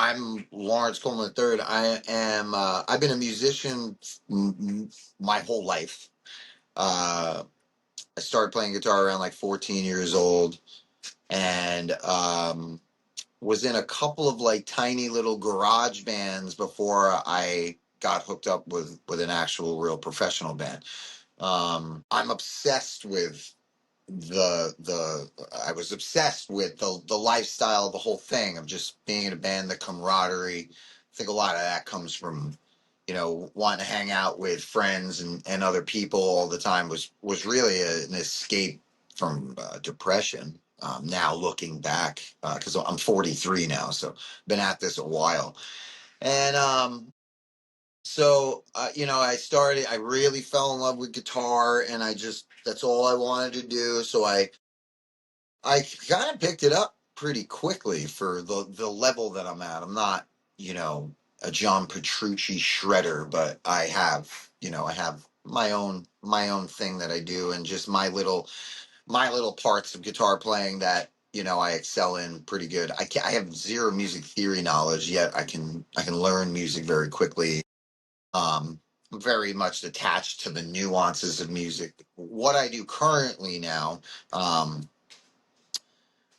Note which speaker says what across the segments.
Speaker 1: I'm Lawrence Coleman III. I've been a musician my whole life. Uh, I started playing guitar around like 14 years old, and was in a couple of like tiny little garage bands before I got hooked up with an actual real professional band. I'm obsessed with the I was obsessed with the lifestyle, the whole thing of just being in a band, the camaraderie. I think a lot of that comes from, wanting to hang out with friends and other people all the time was really an escape from depression. Now looking back, because I'm 43 now, so been at this a while, and I really fell in love with guitar, and that's all I wanted to do. So I kind of picked it up pretty quickly for the level that I'm at. I'm not, a John Petrucci shredder, but I have my own thing that I do, and just my little parts of guitar playing that I excel in pretty good. I have zero music theory knowledge, yet I can learn music very quickly. I'm very much attached to the nuances of music. What I do currently now, um,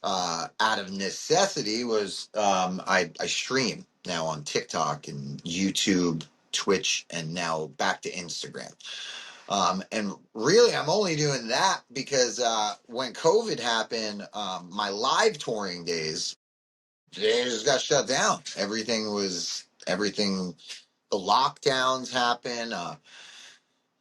Speaker 1: out of necessity, was I stream now on TikTok and YouTube, Twitch, and now back to Instagram. And really, I'm only doing that because when COVID happened, my live touring days, they just got shut down. Everything. The lockdowns happened. A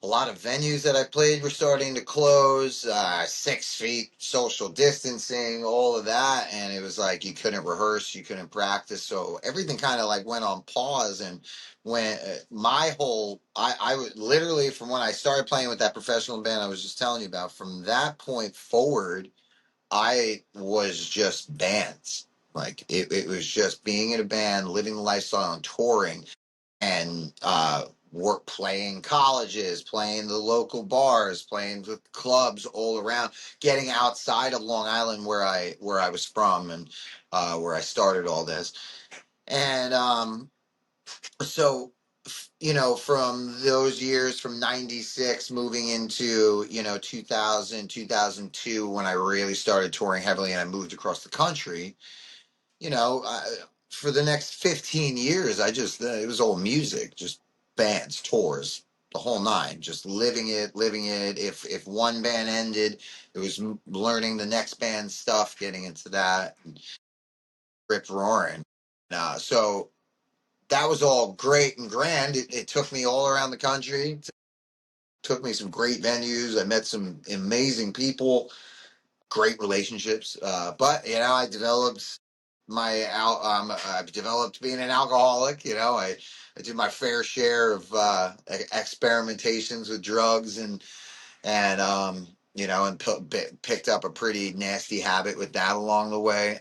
Speaker 1: lot of venues that I played were starting to close, 6 feet social distancing, all of that. And it was like you couldn't rehearse, you couldn't practice. So everything kind of like went on pause. And when I would literally, from when I started playing with that professional band I was just telling you about, from that point forward, I was just bands. Like it was just being in a band, living the lifestyle, and touring, and work playing colleges, playing the local bars, playing the clubs all around, getting outside of Long Island where I was from, and where I started all this. And so from those years, from 96 moving into 2000, 2002, when I really started touring heavily and I moved across the country, you know, I, for the next 15 years, it was all music, just bands, tours, the whole nine, just living it. If one band ended, it was learning the next band's stuff, getting into that, and rip roaring. So that was all great and grand. It took me all around the country, took me some great venues. I met some amazing people, great relationships. But I've developed being an alcoholic. I did my fair share of experimentations with drugs, and picked up a pretty nasty habit with that along the way.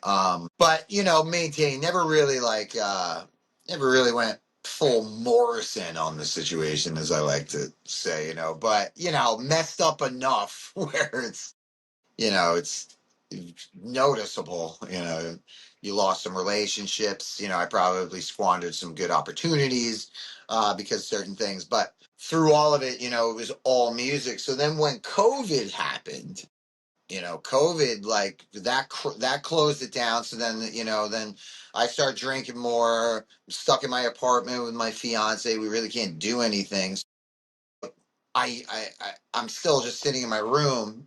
Speaker 1: But maintained, never really went full Morrison on the situation, as I like to say. But messed up enough where it's noticeable. You lost some relationships. I probably squandered some good opportunities because of certain things. But through all of it, it was all music. So then when COVID happened, COVID, like that closed it down. So then I start drinking more. I'm stuck in my apartment with my fiance. We really can't do anything. I'm still just sitting in my room,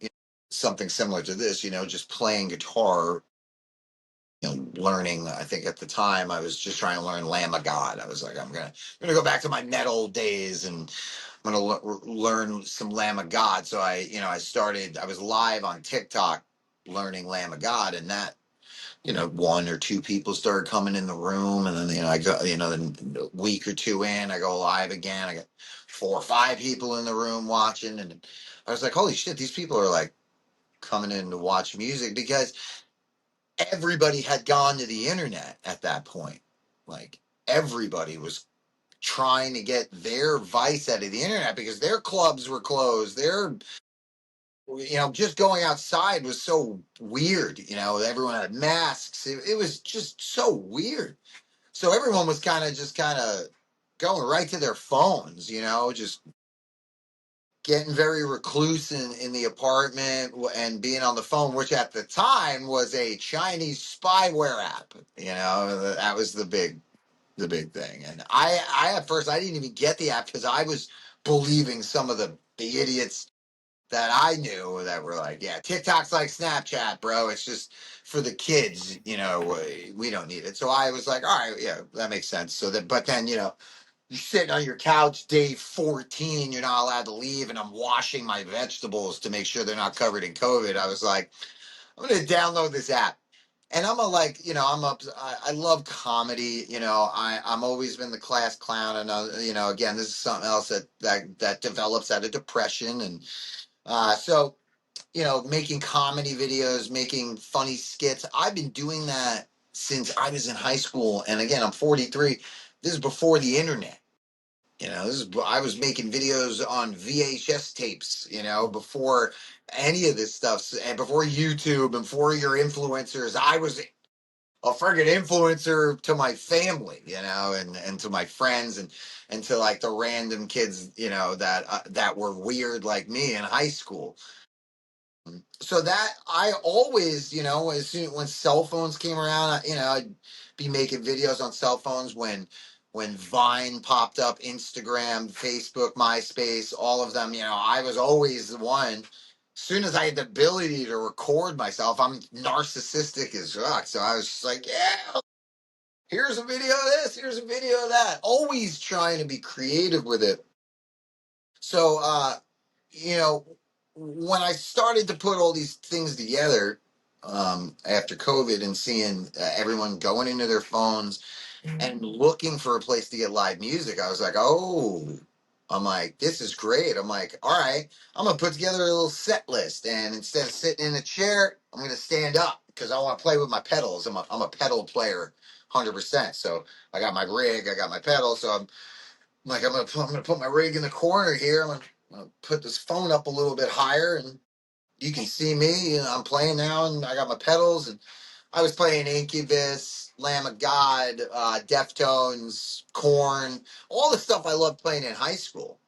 Speaker 1: something similar to this, just playing guitar, learning. I think at the time I was just trying to learn Lamb of God. I was like, I'm gonna go back to my metal days, and I'm gonna learn some Lamb of God. So I was live on TikTok learning Lamb of God, and that, one or two people started coming in the room, and then I go, then a week or two in, I go live again. I got 4 or 5 people in the room watching, and I was like, holy shit, these people are like coming in to watch music, because everybody had gone to the internet at that point. Like everybody was trying to get their vice out of the internet because their clubs were closed. Just going outside was so weird. Everyone had masks. It was just so weird. So everyone was kind of going right to their phones, just getting very recluse in the apartment and being on the phone, which at the time was a Chinese spyware app. That was the big thing. And I at first I didn't even get the app because I was believing some of the idiots that I knew that were like, yeah, TikTok's like Snapchat, bro. It's just for the kids, we don't need it. So I was like, all right, yeah, that makes sense. But then, you're sitting on your couch day 14, you're not allowed to leave, and I'm washing my vegetables to make sure they're not covered in COVID. I was like, I'm going to download this app. And I'm a like, I'm up. I love comedy. I'm always been the class clown, and again, this is something else that develops out of depression, and so making comedy videos, making funny skits. I've been doing that since I was in high school, and again, I'm 43. This is before the internet. I was making videos on VHS tapes. Before any of this stuff, and before YouTube, and before your influencers. I was a friggin' influencer to my family, and to my friends, and to like the random kids, that were weird like me in high school. So that I always, as soon when cell phones came around, I'd be making videos on cell phones when Vine popped up, Instagram, Facebook, MySpace, all of them. I was always the one. As soon as I had the ability to record myself, I'm narcissistic as fuck. So I was just like, yeah, here's a video of this, here's a video of that. Always trying to be creative with it. So, you know, when I started to put all these things together after COVID and seeing everyone going into their phones and looking for a place to get live music, I was like, oh, I'm like, this is great. I'm like, all right, I'm going to put together a little set list. And instead of sitting in a chair, I'm going to stand up because I want to play with my pedals. I'm a pedal player 100%. So I got my rig, I got my pedals. So I'm like, I'm gonna put my rig in the corner here. I'm gonna put this phone up a little bit higher, and you can see me. I'm playing now, and I got my pedals. And I was playing Incubus, Lamb of God, Deftones, Corn, all the stuff I loved playing in high school.